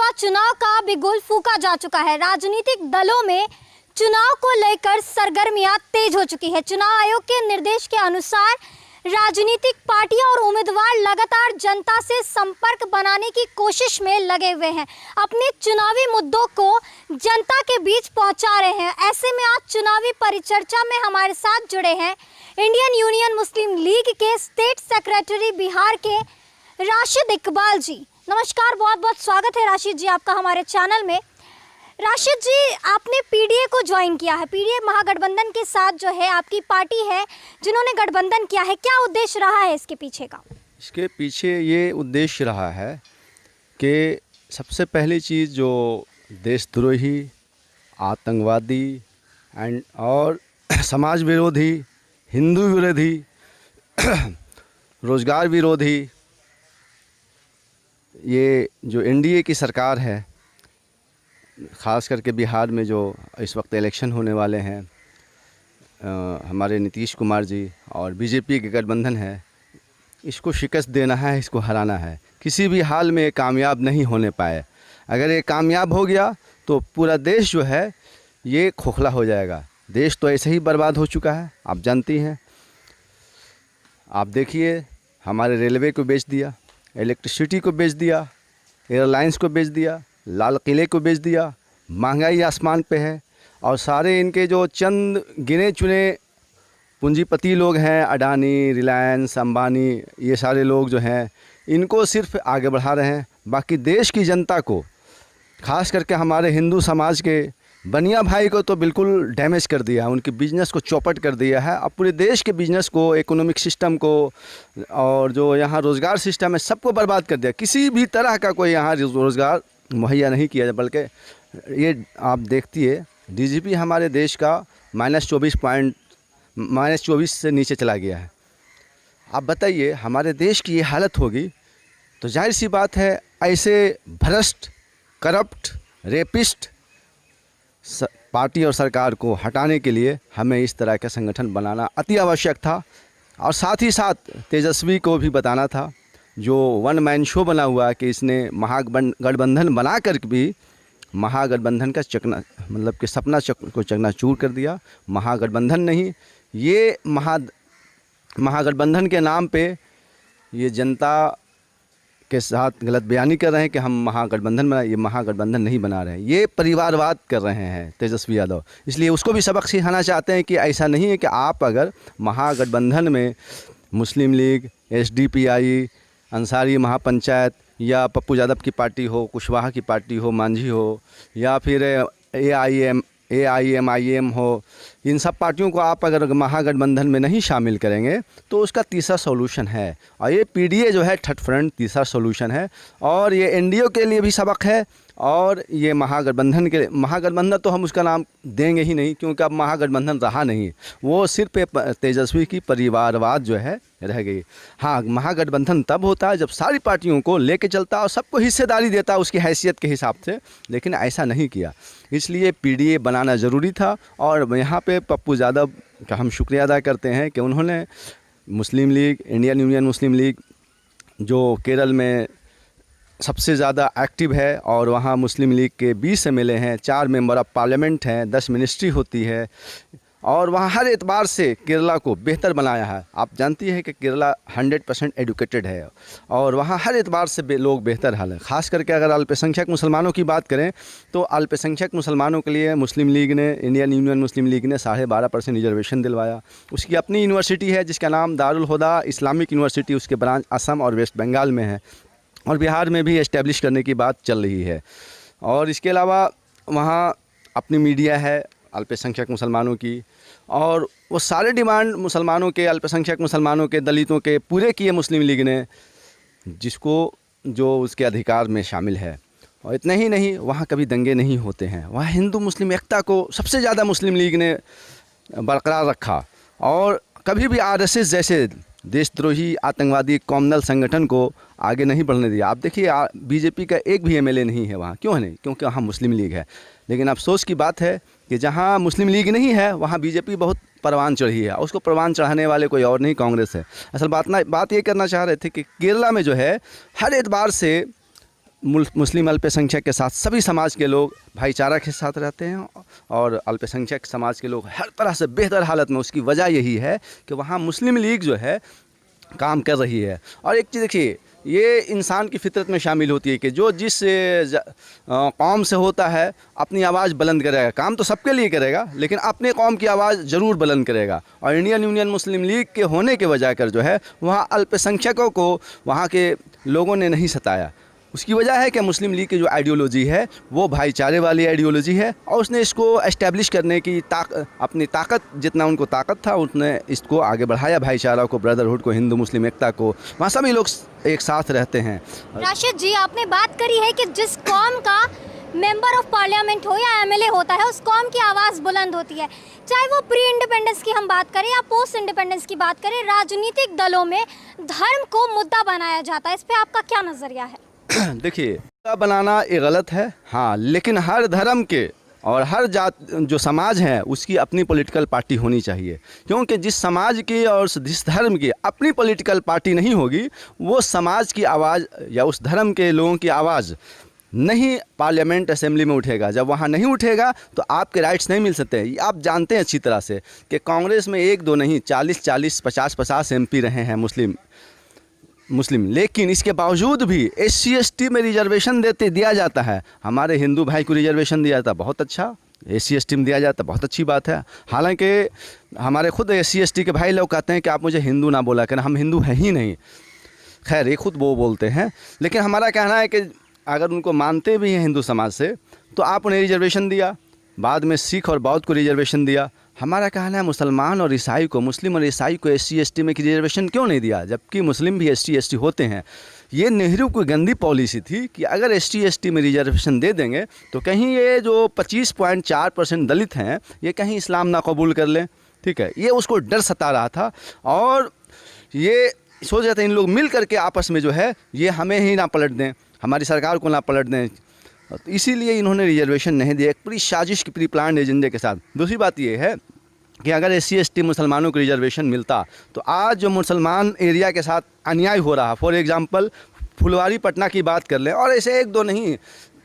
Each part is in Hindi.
लोकसभा चुनाव का बिगुल फूंका जा चुका है। राजनीतिक दलों में चुनाव को लेकर सरगर्मियां तेज हो चुकी है। चुनाव आयोग के निर्देश के अनुसार राजनीतिक पार्टियां और उम्मीदवार लगातार जनता से संपर्क बनाने की कोशिश में लगे हुए हैं, अपने चुनावी मुद्दों को जनता के बीच पहुंचा रहे हैं। ऐसे में आज चुनावी परिचर्चा में हमारे साथ जुड़े हैं इंडियन यूनियन मुस्लिम लीग के स्टेट सेक्रेटरी बिहार के राशिद इकबाल जी। नमस्कार, बहुत बहुत स्वागत है राशिद जी आपका हमारे चैनल में। राशिद जी, आपने पीडीए को ज्वाइन किया है। पीडीए महागठबंधन के साथ जो है आपकी पार्टी है जिन्होंने गठबंधन किया है, क्या उद्देश्य रहा है इसके पीछे का? इसके पीछे ये उद्देश्य रहा है कि सबसे पहली चीज़ जो देशद्रोही, आतंकवादी और समाज विरोधी, हिंदू विरोधी, रोज़गार विरोधी, ये जो एनडीए की सरकार है, ख़ास करके बिहार में जो इस वक्त इलेक्शन होने वाले हैं, हमारे नीतीश कुमार जी और बीजेपी के गठबंधन है, इसको शिकस्त देना है, इसको हराना है। किसी भी हाल में कामयाब नहीं होने पाए। अगर ये कामयाब हो गया तो पूरा देश जो है ये खोखला हो जाएगा। देश तो ऐसे ही बर्बाद हो चुका है, आप जानती हैं। आप देखिए, हमारे रेलवे को बेच दिया, इलेक्ट्रिसिटी को बेच दिया, एयरलाइंस को बेच दिया, लाल किले को बेच दिया, महंगाई आसमान पे है। और सारे इनके जो चंद गिने चुने पूंजीपति लोग हैं, अडानी, रिलायंस, अंबानी, ये सारे लोग जो हैं इनको सिर्फ आगे बढ़ा रहे हैं। बाकी देश की जनता को, ख़ास करके हमारे हिंदू समाज के बनिया भाई को तो बिल्कुल डैमेज कर दिया है, उनके बिजनेस को चौपट कर दिया है। अब पूरे देश के बिजनेस को, इकोनॉमिक सिस्टम को और जो यहाँ रोज़गार सिस्टम है सबको बर्बाद कर दिया। किसी भी तरह का कोई यहाँ रोज़गार मुहैया नहीं किया, बल्कि ये आप देखती है डीजीपी हमारे देश का -24 से नीचे चला गया है। आप बताइए, हमारे देश की ये हालत होगी तो जाहिर सी बात है ऐसे भ्रष्ट, करप्ट, रेपिस्ट पार्टी और सरकार को हटाने के लिए हमें इस तरह का संगठन बनाना अति आवश्यक था। और साथ ही साथ तेजस्वी को भी बताना था, जो वन मैन शो बना हुआ है कि इसने महागठबंधन बना कर भी महागठबंधन का सपना को चकनाचूर कर दिया। महागठबंधन नहीं, ये महागठबंधन के नाम पे ये जनता के साथ गलत बयानी कर रहे हैं कि हम महागठबंधन बना। ये महागठबंधन नहीं बना रहे हैं, ये परिवारवाद कर रहे हैं तेजस्वी यादव। इसलिए उसको भी सबक सिखाना चाहते हैं कि ऐसा नहीं है कि आप अगर महागठबंधन में मुस्लिम लीग, एसडीपीआई, अंसारी महापंचायत या पप्पू यादव की पार्टी हो, कुशवाहा की पार्टी हो, मांझी हो, या फिर AIMIM हो, इन सब पार्टियों को आप अगर महागठबंधन में नहीं शामिल करेंगे तो उसका तीसरा सॉल्यूशन है। और ये पीडीए जो है थर्ड फ्रंट तीसरा सॉल्यूशन है। और ये एनडीए के लिए भी सबक है और ये महागठबंधन के लिए। महागठबंधन तो हम उसका नाम देंगे ही नहीं, क्योंकि अब महागठबंधन रहा नहीं, वो सिर्फ तेजस्वी की परिवारवाद जो है रह गई। हाँ, महागठबंधन तब होता है जब सारी पार्टियों को लेके चलता और सबको हिस्सेदारी देता उसकी हैसियत के हिसाब से, लेकिन ऐसा नहीं किया। इसलिए पीडीए बनाना ज़रूरी था। और यहाँ पे पप्पू यादव का हम शुक्रिया अदा करते हैं कि उन्होंने मुस्लिम लीग, इंडियन यूनियन मुस्लिम लीग, जो केरल में सबसे ज़्यादा एक्टिव है, और वहाँ मुस्लिम लीग के 20 MLA हैं, 4 मेंबर ऑफ पार्लियामेंट हैं, 10 मिनिस्ट्री होती है, और वहाँ हर एतबार से केरला को बेहतर बनाया है। आप जानती हैं कि केरला 100% एजुकेटेड है और वहाँ हर एतबार से लोग बेहतर हाल है। ख़ास करके अगर अल्पसंख्यक मुसलमानों की बात करें तो अल्पसंख्यक मुसलमानों के लिए मुस्लिम लीग ने, इंडियन यूनियन मुस्लिम लीग ने 12.5% रिजर्वेशन दिलवाया। उसकी अपनी यूनिवर्सिटी है जिसका नाम दारुल हुदा इस्लामिक यूनिवर्सिटी, उसके ब्रांच असम और वेस्ट बंगाल में है, और बिहार में भी इस्टेब्लिश करने की बात चल रही है। और इसके अलावा वहाँ अपनी मीडिया है अल्पसंख्यक मुसलमानों की, और वो सारे डिमांड मुसलमानों के, अल्पसंख्यक मुसलमानों के, दलितों के पूरे किए मुस्लिम लीग ने, जिसको जो उसके अधिकार में शामिल है। और इतना ही नहीं, वहाँ कभी दंगे नहीं होते हैं। वहाँ हिंदू मुस्लिम एकता को सबसे ज़्यादा मुस्लिम लीग ने बरकरार रखा, और कभी भी आरएसएस जैसे देशद्रोही, आतंकवादी, कॉमनल संगठन को आगे नहीं बढ़ने दिया। आप देखिए, बीजेपी का एक भी एमएलए नहीं है वहाँ। क्यों नहीं? क्योंकि वहाँ मुस्लिम लीग है। लेकिन अफसोस की बात है कि जहाँ मुस्लिम लीग नहीं है वहाँ बीजेपी बहुत परवान चढ़ी है, उसको परवान चढ़ाने वाले कोई और नहीं, कांग्रेस है। असल बात ये करना चाह रहे थे कि केरला में जो है हर एतबार से मुस्लिम अल्पसंख्यक के साथ सभी समाज के लोग भाईचारा के साथ रहते हैं और अल्पसंख्यक समाज के लोग हर तरह से बेहतर हालत में। उसकी वजह यही है कि वहाँ मुस्लिम लीग जो है काम कर रही है। और एक चीज़ देखिए, ये इंसान की फितरत में शामिल होती है कि जो जिस कौम से होता है अपनी आवाज़ बुलंद करेगा। काम तो सबके लिए करेगा लेकिन अपने कौम की आवाज़ ज़रूर बुलंद करेगा। और इंडियन यूनियन मुस्लिम लीग के होने के वजह कर जो है वहाँ अल्पसंख्यकों को वहाँ के लोगों ने नहीं सताया। उसकी वजह है कि मुस्लिम लीग की जो आइडियोलॉजी है वो भाईचारे वाली आइडियोलॉजी है और उसने इसको एस्टेब्लिश करने की अपनी ताकत, जितना उनको ताकत था उतने इसको आगे बढ़ाया। भाईचारा को, ब्रदरहुड को, हिंदू मुस्लिम एकता को, वहाँ सभी लोग एक साथ रहते हैं। राशिद जी, आपने बात करी है कि जिस कौम का मेंबर ऑफ पार्लियामेंट हो या एमएलए होता है उस कौम की आवाज़ बुलंद होती है। चाहे वो प्री इंडिपेंडेंस की हम बात करें या पोस्ट इंडिपेंडेंस की बात करें, राजनीतिक दलों में धर्म को मुद्दा बनाया जाता है। इस पर आपका क्या नज़रिया है? देखिए, बनाना ये गलत है, हाँ, लेकिन हर धर्म के और हर जात जो समाज है उसकी अपनी पॉलिटिकल पार्टी होनी चाहिए। क्योंकि जिस समाज की और जिस धर्म की अपनी पॉलिटिकल पार्टी नहीं होगी वो समाज की आवाज़ या उस धर्म के लोगों की आवाज़ नहीं पार्लियामेंट असेंबली में उठेगा। जब वहाँ नहीं उठेगा तो आपके राइट्स नहीं मिल सकते। ये आप जानते हैं अच्छी तरह से कि कांग्रेस में 1-2 नहीं 40-40, 50-50 MP रहे हैं मुस्लिम, लेकिन इसके बावजूद भी SC/ST में रिजर्वेशन दिया जाता है। हमारे हिंदू भाई को रिजर्वेशन दिया जाता, बहुत अच्छा। SC/ST में दिया जाता, बहुत अच्छी बात है। हालांकि हमारे खुद SC/ST के भाई लोग कहते हैं कि आप मुझे हिंदू ना बोला करें, हम हिंदू हैं ही नहीं। खैर, ये खुद वो बोलते हैं, लेकिन हमारा कहना है कि अगर उनको मानते भी हैं हिंदू समाज से तो आप उन्हें रिजर्वेशन दिया, बाद में सिख और बौद्ध को रिजर्वेशन दिया। हमारा कहना है मुसलमान और ईसाई को, मुस्लिम और ईसाई को SC/ST में की रिजर्वेशन क्यों नहीं दिया, जबकि मुस्लिम भी SC/ST होते हैं। ये नेहरू की गंदी पॉलिसी थी कि अगर SC/ST में रिजर्वेशन दे देंगे तो कहीं ये जो 25.4% दलित हैं ये कहीं इस्लाम ना कबूल कर लें। ठीक है, ये उसको डर सता रहा था और ये सोच रहे थे इन लोग मिल करके आपस में जो है ये हमें ही ना पलट दें, हमारी सरकार को ना पलट दें। तो इसीलिए इन्होंने रिजर्वेशन नहीं दिया, एक पूरी साजिश की, प्री प्लान एजेंडे के साथ। दूसरी बात ये है कि अगर SC/ST मुसलमानों को रिजर्वेशन मिलता तो आज जो मुसलमान एरिया के साथ अन्याय हो रहा, फॉर एग्जांपल फुलवारी पटना की बात कर लें, और ऐसे 1-2 नहीं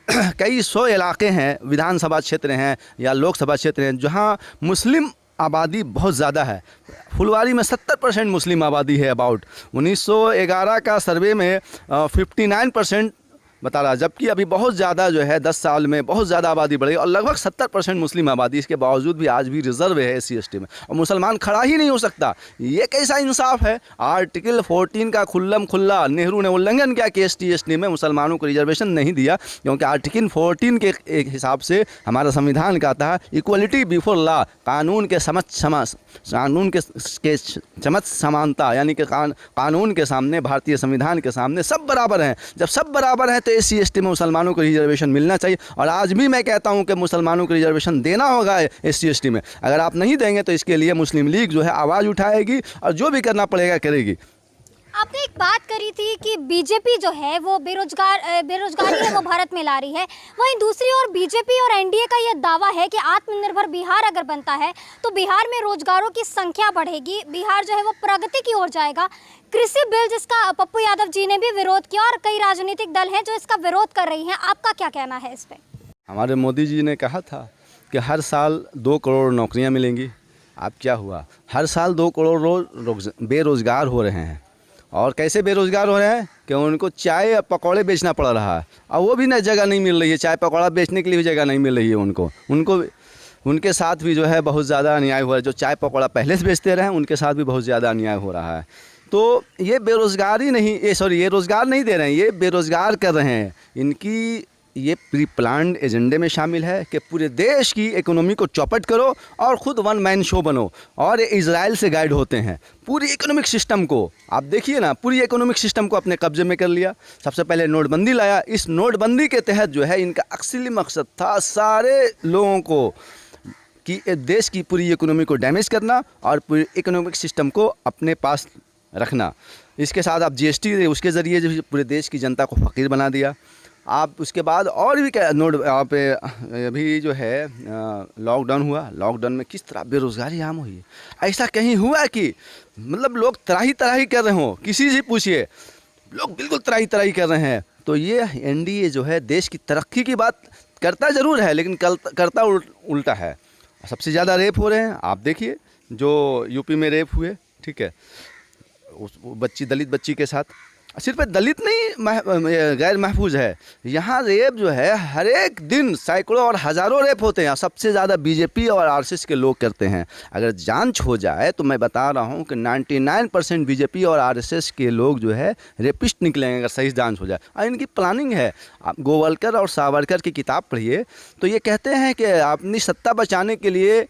कई 100 इलाके हैं, विधानसभा क्षेत्र हैं या लोकसभा क्षेत्र हैं जहाँ मुस्लिम आबादी बहुत ज़्यादा है। फुलवारी में 70% मुस्लिम आबादी है अबाउट। 1911 का सर्वे में 59% बता रहा, जबकि अभी बहुत ज़्यादा जो है 10 साल में बहुत ज़्यादा आबादी बढ़ी और लगभग 70% मुस्लिम आबादी। इसके बावजूद भी आज भी रिजर्व है SC/ST में और मुसलमान खड़ा ही नहीं हो सकता। ये कैसा इंसाफ है? आर्टिकल 14 का खुल्ला नेहरू ने उल्लंघन किया कि SC/ST में मुसलमानों को रिजर्वेशन नहीं दिया, क्योंकि आर्टिकल 14 के एक हिसाब से हमारा संविधान कहता है इक्वलिटी बिफोर लॉ, कानून के समझ समानता, यानी कि कानून के सामने, भारतीय संविधान के सामने सब बराबर हैं। जब सब बराबर हैं तो SC/ST में मुसलमानों को रिजर्वेशन मिलना चाहिए। और आज भी मैं कहता हूं कि मुसलमानों को रिजर्वेशन देना होगा SC/ST में। अगर आप नहीं देंगे तो इसके लिए मुस्लिम लीग जो है आवाज़ उठाएगी और जो भी करना पड़ेगा करेगी। आपने एक बात करी थी कि बीजेपी जो है वो बेरोजगारी है वो भारत में ला रही है, वहीं दूसरी ओर बीजेपी और एनडीए का ये दावा है कि आत्मनिर्भर बिहार अगर बनता है तो बिहार में रोजगारों की संख्या बढ़ेगी, बिहार जो है वो प्रगति की ओर जाएगा। कृषि बिल जिसका पप्पू यादव जी ने भी विरोध किया और कई राजनीतिक दल हैं जो इसका विरोध कर रही हैं, आपका क्या कहना है इस पर? हमारे मोदी जी ने कहा था कि हर साल 2 करोड़ नौकरियाँ मिलेंगी। अब क्या हुआ? हर साल 2 करोड़ बेरोज़गार हो रहे हैं। और कैसे बेरोज़गार हो रहे हैं कि उनको चाय या पकौड़े बेचना पड़ रहा है और वो भी ना जगह नहीं मिल रही है, चाय पकौड़ा बेचने के लिए भी जगह नहीं मिल रही है उनको उनके साथ भी जो है बहुत ज़्यादा अन्याय हो रहा है। जो चाय पकौड़ा पहले से बेचते रहे उनके साथ भी बहुत ज़्यादा अन्याय हो रहा है। तो ये बेरोज़गारी नहीं, ये रोज़गार नहीं दे रहे हैं, ये बेरोज़गार कर रहे हैं। इनकी ये प्री प्लान्ड एजेंडे में शामिल है कि पूरे देश की इकोनॉमी को चौपट करो और ख़ुद वन मैन शो बनो। और ये इजराइल से गाइड होते हैं। पूरी इकोनॉमिक सिस्टम को आप देखिए ना, पूरी इकोनॉमिक सिस्टम को अपने कब्जे में कर लिया। सबसे पहले नोटबंदी लाया। इस नोटबंदी के तहत जो है इनका असली मकसद था सारे लोगों को कि देश की पूरी इकोनॉमी को डैमेज करना और पूरी इकोनॉमिक सिस्टम को अपने पास रखना। इसके साथ आप GST उसके ज़रिए जो पूरे देश की जनता को फ़कीर बना दिया। आप उसके बाद और भी क्या नोट आप अभी जो है लॉकडाउन हुआ, लॉकडाउन में किस तरह बेरोज़गारी आम हुई। ऐसा कहीं हुआ कि मतलब लोग त्राही कर रहे हों? किसी से पूछिए, लोग बिल्कुल त्राही कर रहे हैं। तो तो ये एनडीए जो है देश की तरक्की की बात करता ज़रूर है, लेकिन करता उल्टा है। सबसे ज़्यादा रेप हो रहे हैं, आप देखिए जो यूपी में रेप हुए, ठीक है, उस बच्ची, दलित बच्ची के साथ। सिर्फ दलित नहीं गैर महफूज है, यहाँ रेप जो है हर एक दिन सैकड़ों और हज़ारों रेप होते हैं। सबसे ज़्यादा बीजेपी और आरएसएस के लोग करते हैं। अगर जांच हो जाए तो मैं बता रहा हूँ कि 99% बीजेपी और आरएसएस के लोग जो है रेपिस्ट निकलेंगे, अगर सही जांच हो जाए। और इनकी प्लानिंग है। आप गोवलकर और सावरकर की किताब पढ़िए तो ये कहते हैं कि अपनी सत्ता बचाने के लिए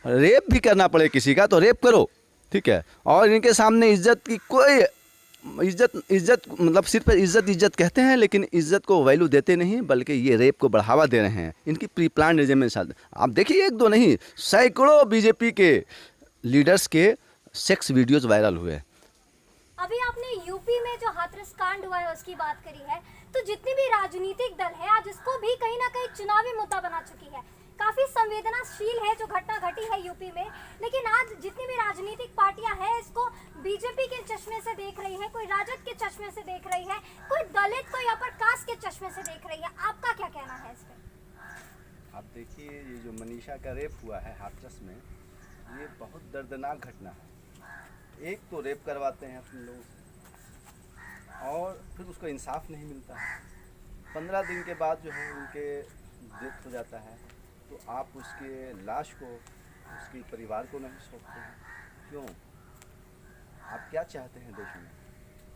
रेप भी करना पड़े किसी का तो रेप करो, ठीक है। और इनके सामने इज्जत की कोई इज्जत मतलब सिर्फ इज्जत कहते हैं, लेकिन इज्जत को वैल्यू देते नहीं, बल्कि ये रेप को बढ़ावा दे रहे हैं। इनकी प्री प्लान रेजिम साथ आप देखिए, एक दो नहीं सैकड़ों बीजेपी के लीडर्स के सेक्स वीडियोज वायरल हुए। अभी आपने यूपी में जो हाथरस कांड हुआ है उसकी बात करी है, तो जितनी भी राजनीतिक दल है आज इसको भी कहीं ना कहीं चुनावी मुद्दा बना चुकी है। काफी संवेदनशील है जो घटना घटी है यूपी में, लेकिन आज जितनी भी राजनीतिक पार्टियां हैं इसको बीजेपी के चश्मे से देख रही है, कोई राजद के चश्मे से देख रही है, कोई दलित, कोई अपर कास्ट के चश्मे से देख रही है। आपका क्या कहना है इस पे? आप देखिए, ये जो मनीषा का रेप हुआ है हाथरस में, ये बहुत दर्दनाक घटना है। एक तो रेप करवाते हैं अपने लोगों से और फिर उसको इंसाफ नहीं मिलता है। 15 दिन के बाद जो है उनके डेथ हो जाता है, तो आप उसके लाश को उसके परिवार को नहीं सौंपते हैं। क्यों? आप क्या चाहते हैं देश में?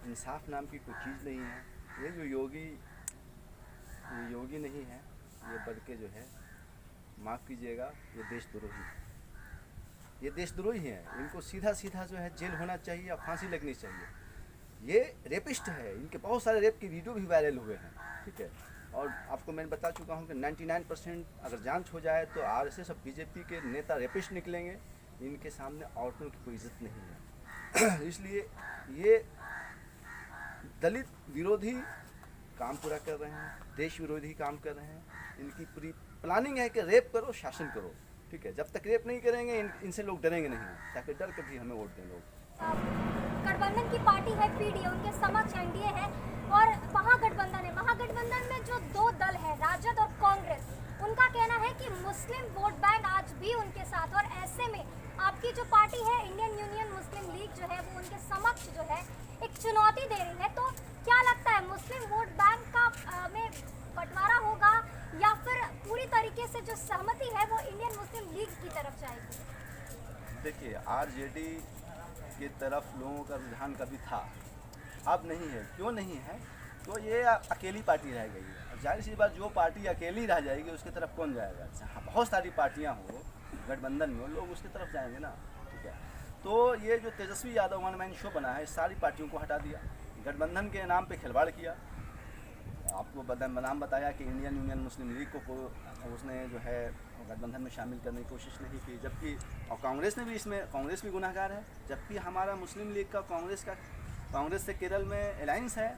इंसाफ नाम की कोई चीज़ नहीं है। ये जो योगी नहीं है, ये बल्कि जो है, माफ़ कीजिएगा, ये देशद्रोही है। ये देशद्रोही हैं। इनको सीधा सीधा जो है जेल होना चाहिए या फांसी लगनी चाहिए। ये रेपिस्ट है। इनके बहुत सारे रेप के वीडियो भी वायरल हुए हैं, ठीक है। और आपको मैं बता चुका हूँ कि 99% अगर जांच हो जाए तो आरएसएस और बीजेपी के नेता रेपिस्ट निकलेंगे। इनके सामने औरतों की कोई इज्जत नहीं है। इसलिए ये दलित विरोधी काम पूरा कर रहे हैं, देश विरोधी काम कर रहे हैं। इनकी पूरी प्लानिंग है कि रेप करो, शासन करो, ठीक है। जब तक रेप नहीं करेंगे इनसे लोग डरेंगे नहीं, ताकि डर कर भी हमें वोट दें लोग। गठबंधन की पार्टी है पीडीए, उनके समक्ष एनडीए है और महागठबंधन है। महागठबंधन में जो दो दल है, राजद और कांग्रेस, उनका कहना है कि मुस्लिम वोट बैंक आज भी उनके साथ, और ऐसे में आपकी जो पार्टी है इंडियन यूनियन मुस्लिम लीग जो है वो उनके समक्ष जो है एक चुनौती दे रही है। तो क्या लगता है, मुस्लिम वोट बैंक का में बंटवारा होगा या फिर पूरी तरीके से जो सहमति है वो इंडियन मुस्लिम लीग की तरफ जाएगी? देखिए, आरजेडी की तरफ लोगों का रुझान कभी था, अब नहीं है। क्यों नहीं है? तो ये अकेली पार्टी रह गई है। और जाहिर सी बात, जो पार्टी अकेली रह जाएगी उसकी तरफ कौन जाएगा? जहाँ बहुत सारी पार्टियाँ हो गठबंधन में, लोग उसकी तरफ जाएंगे ना, ठीक है। तो ये जो Tejashwi Yadav one man show बना है, सारी पार्टियों को हटा दिया, गठबंधन के नाम पे खिलवाड़ किया। आपको नाम बताया कि इंडियन यूनियन मुस्लिम लीग को उसने जो है गठबंधन में शामिल करने की कोशिश नहीं की, जबकि और कांग्रेस ने भी इसमें, कांग्रेस भी गुनाहगार है। जबकि हमारा मुस्लिम लीग का कांग्रेस से केरल में अलायंस है,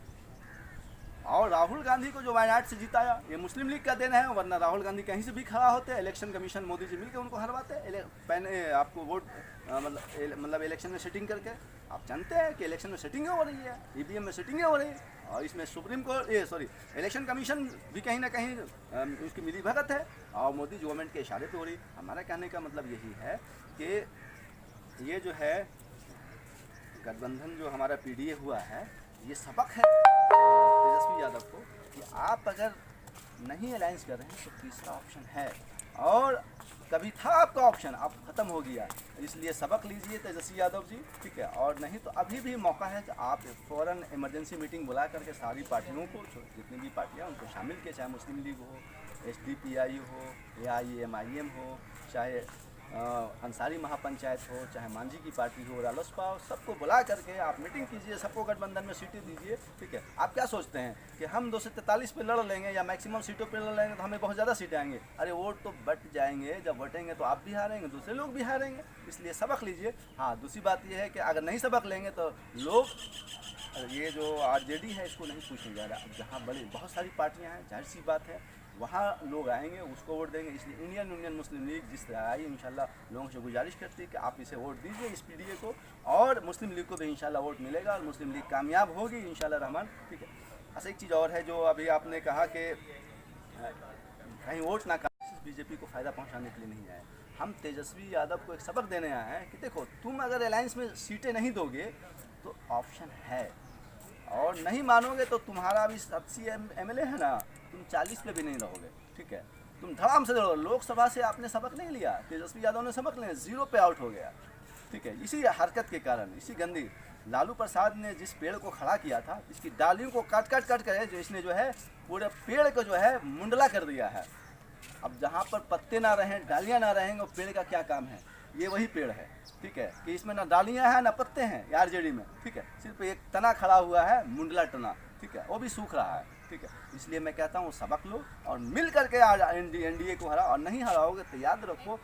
और राहुल गांधी को जो वायनाड से जिताया ये मुस्लिम लीग का देन है, वरना राहुल गांधी कहीं से भी खड़ा होते। इलेक्शन कमीशन मोदी जी मिलकर उनको हरवाते, आपको वोट मतलब इलेक्शन में सेटिंग करके। आप जानते हैं कि इलेक्शन में सेटिंग हो रही है, ईवीएम में सेटिंग हो रही है, और इसमें सुप्रीम कोर्ट इलेक्शन कमीशन भी कहीं ना कहीं उसकी मिली भगत है, और मोदी गवर्नमेंट के इशारे पे हो रही। हमारा कहने का मतलब यही है कि ये जो है गठबंधन जो हमारा पीडीए हुआ है, ये सबक है तेजस्वी यादव को कि आप अगर नहीं अलायंस कर रहे हैं तो तीसरा ऑप्शन है, और कभी था आपका ऑप्शन, अब ख़त्म हो गया। इसलिए सबक लीजिए तेजस्वी यादव जी, ठीक है। और नहीं तो अभी भी मौका है कि आप फ़ौरन इमरजेंसी मीटिंग बुला करके सारी पार्टियों को, जितनी भी पार्टियां उनको शामिल किए, चाहे मुस्लिम लीग हो, एसडीपीआई हो, AIMIM हो, चाहे अंसारी महापंचायत हो, चाहे मांझी की पार्टी हो, रालोसपा हो, सबको बुला करके आप मीटिंग कीजिए, सबको गठबंधन में सीटें दीजिए, ठीक है। आप क्या सोचते हैं कि हम 243 पे लड़ लेंगे या मैक्सिमम सीटों पे लड़ लेंगे तो हमें बहुत ज़्यादा सीटें आएंगी? अरे वोट तो बट जाएंगे, जब बटेंगे तो आप भी हारेंगे, दूसरे लोग भी हारेंगे। इसलिए सबक लीजिए। हाँ, दूसरी बात यह है कि अगर नहीं सबक लेंगे तो लोग ये जो आरजेडी है इसको नहीं पूछने जा रहा। अब जहाँ बहुत सारी पार्टियाँ हैं, जाहिर सी बात है वहाँ लोग आएंगे, उसको वोट देंगे। इसलिए इंडियन यूनियन मुस्लिम लीग जिस तरह आई, इंशाल्लाह लोगों से गुजारिश करती है कि आप इसे वोट दीजिए, इस पीडीए को, और मुस्लिम लीग को भी इंशाल्लाह वोट मिलेगा और मुस्लिम लीग कामयाब होगी इंशाल्लाह रहमान, ठीक है। अच्छा एक चीज़ और है जो अभी आपने कहा कि कहीं वोट ना कर, बीजेपी को फ़ायदा पहुंचाने के लिए नहीं आए। हम तेजस्वी यादव को एक सबक देने आए हैं कि देखो तुम अगर अलायंस में सीटें नहीं दोगे तो ऑप्शन है, और नहीं मानोगे तो तुम्हारा अभी 80 MLA है ना, तुम 40 पे भी नहीं रहोगे। ठीक है, तुम धड़ाम से दौड़ो। लोकसभा से आपने सबक नहीं लिया, तेजस्वी यादव ने सबक लिया, 0 पे आउट हो गया। ठीक है, इसी हरकत के कारण, इसी गंदी लालू प्रसाद ने जिस पेड़ को खड़ा किया था, इसकी डालियों को काट कर जो इसने जो है पूरे पेड़ को जो है मुंडला कर दिया है। अब जहाँ पर पत्ते ना रहें, डालियाँ ना रहेंगे, वो पेड़ का क्या काम है? ये वही पेड़ है। ठीक है, कि इसमें ना डालियाँ हैं ना पत्ते हैं आरजेडी में। ठीक है, सिर्फ एक तना खड़ा हुआ है, मुंडला तना। ठीक है, वो भी सूख रहा है। ठीक है, इसलिए मैं कहता हूँ सबक लो और मिल करके एनडीए को हराओ। और नहीं हराओगे तो याद रखो,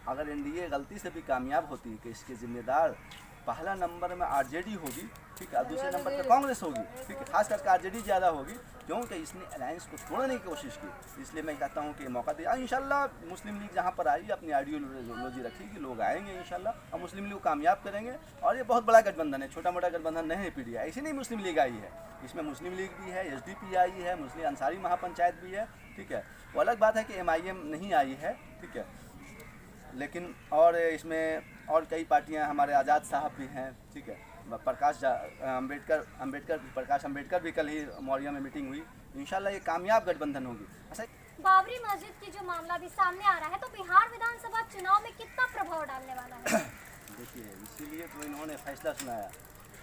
अगर एनडीए गलती से भी कामयाब होती है कि इसके जिम्मेदार पहला नंबर में आरजेडी होगी। ठीक है, और दूसरे नंबर पे कांग्रेस होगी। ठीक है, खास करके आरजेडी ज़्यादा होगी, क्योंकि इसने अलायंस को तोड़ने की कोशिश की। इसलिए मैं कहता हूँ कि मौका दिया। इंशाल्लाह मुस्लिम लीग जहाँ पर आई अपनी आइडियोलॉजी रखेगी, लोग आएंगे इंशाल्लाह, और मुस्लिम लीग को कामयाब करेंगे। और ये बहुत बड़ा गठबंधन है, छोटा मोटा गठबंधन नहीं है पीडीआई। ऐसे नहीं मुस्लिम लीग आई है, इसमें मुस्लिम लीग भी है, एसडीपी आई है, मुस्लिम अंसारी महापंचायत भी है। ठीक है, वो अलग बात है कि एमआईएम नहीं आई है। ठीक है, लेकिन और इसमें और कई पार्टियां, हमारे आज़ाद साहब भी हैं। ठीक है, प्रकाश अम्बेडकर भी कल ही मौर्या में मीटिंग हुई। इंशाल्लाह ये कामयाब गठबंधन होगी। अच्छा, बाबरी मस्जिद की जो मामला भी सामने आ रहा है, तो बिहार विधानसभा चुनाव में कितना प्रभाव डालने वाला है? देखिए, इसीलिए तो इन्होंने फैसला सुनाया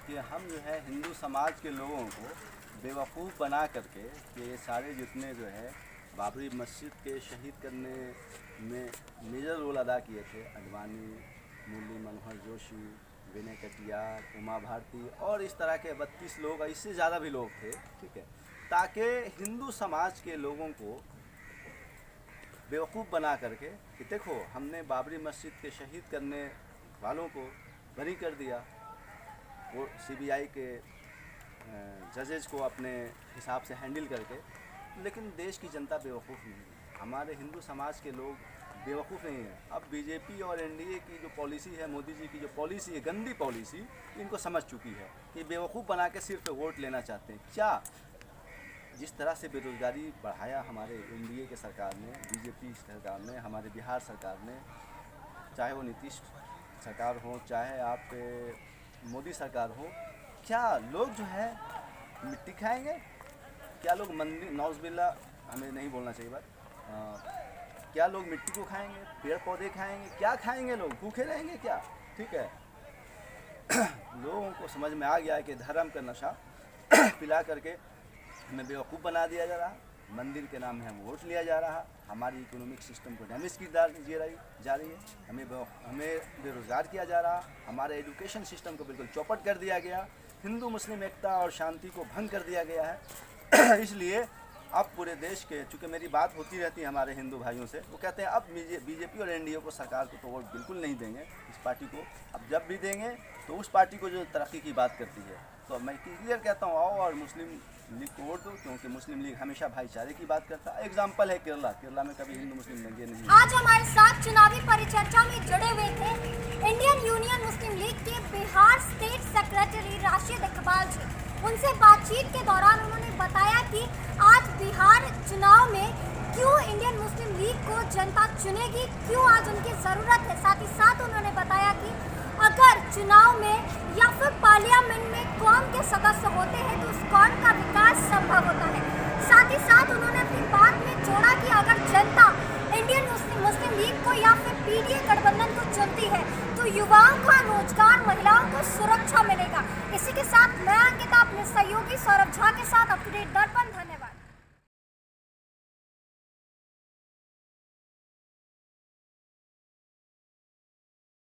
कि हम जो है हिंदू समाज के लोगों को बेवकूफ़ बना करके कि ये सारे जितने जो है बाबरी मस्जिद के शहीद करने में मेजर रोल अदा किए थे, अडवाणी, मुरली मनोहर जोशी, विनय कटियार, उमा भारती और इस तरह के 32 लोग, इससे ज़्यादा भी लोग थे। ठीक है, ताकि हिंदू समाज के लोगों को बेवकूफ़ बना करके कि देखो हमने बाबरी मस्जिद के शहीद करने वालों को बरी कर दिया, वो सीबीआई के जजेज को अपने हिसाब से हैंडल करके। लेकिन देश की जनता बेवकूफ़ नहीं है, हमारे हिंदू समाज के लोग बेवकूफ़ नहीं है। अब बीजेपी और एनडीए की जो पॉलिसी है, मोदी जी की जो पॉलिसी है, गंदी पॉलिसी, इनको समझ चुकी है कि बेवकूफ़ बना के सिर्फ वोट लेना चाहते हैं। क्या जिस तरह से बेरोज़गारी बढ़ाया हमारे एनडीए के सरकार ने, बीजेपी सरकार ने, हमारे बिहार सरकार ने, चाहे वो नीतीश सरकार हो, चाहे आप मोदी सरकार हो, क्या लोग जो है मिट्टी खाएंगे? क्या लोग मंदिर, नौज़बिल्ला, हमें नहीं बोलना चाहिए बात, क्या लोग मिट्टी को खाएंगे, पेड़ पौधे खाएंगे? क्या खाएंगे लोग? भूखे रहेंगे क्या? ठीक है, लोगों को समझ में आ गया है कि धर्म का नशा पिला करके हमें बेवकूफ़ बना दिया जा रहा, मंदिर के नाम में हम वोट लिया जा रहा, हमारी इकोनॉमिक सिस्टम को डैमेज की जा रही है, हमें बेरोज़गार किया जा रहा, हमारे एजुकेशन सिस्टम को बिल्कुल चौपट कर दिया गया, हिंदू मुस्लिम एकता और शांति को भंग कर दिया गया है। इसलिए अब पूरे देश के, चूँकि मेरी बात होती रहती है हमारे हिंदू भाइयों से, वो कहते हैं अब बीजेपी और एनडीए को, सरकार को तो वोट बिल्कुल नहीं देंगे, इस पार्टी को अब जब भी देंगे तो उस पार्टी को जो तरक्की की बात करती है। तो मैं क्लियर कहता हूँ, आओ और मुस्लिम लीग को वोट दो, क्योंकि मुस्लिम लीग हमेशा भाईचारे की बात करता है। एग्जाम्पल है केरला में कभी हिंदू मुस्लिम दंगे नहीं। आज हमारे साथ चुनावी परिचर्चा में जुड़े हुए थे इंडियन यूनियन मुस्लिम लीग के बिहार स्टेट सेक्रेटरी राशिद इकबाल जी। उनसे बातचीत के दौरान उन्होंने बताया कि आज बिहार चुनाव में क्यों इंडियन मुस्लिम लीग को जनता चुनेगी, क्यों आज उनकी ज़रूरत है। साथ ही साथ उन्होंने बताया कि अगर चुनाव में या फिर पार्लियामेंट में कौम के सदस्य होते हैं तो उस कौम का विकास संभव होता है। साथ ही साथ उन्होंने अपनी बात में जोड़ा कि अगर जनता इंडियन मुस्लिम लीग को या फिर पीडीए गठबंधन को चुनती है तो युवाओं का रोजगार, महिलाओं को सुरक्षा मिलेगा। इसी के साथ मैं अंकिता अपने सहयोगी सौरभ झा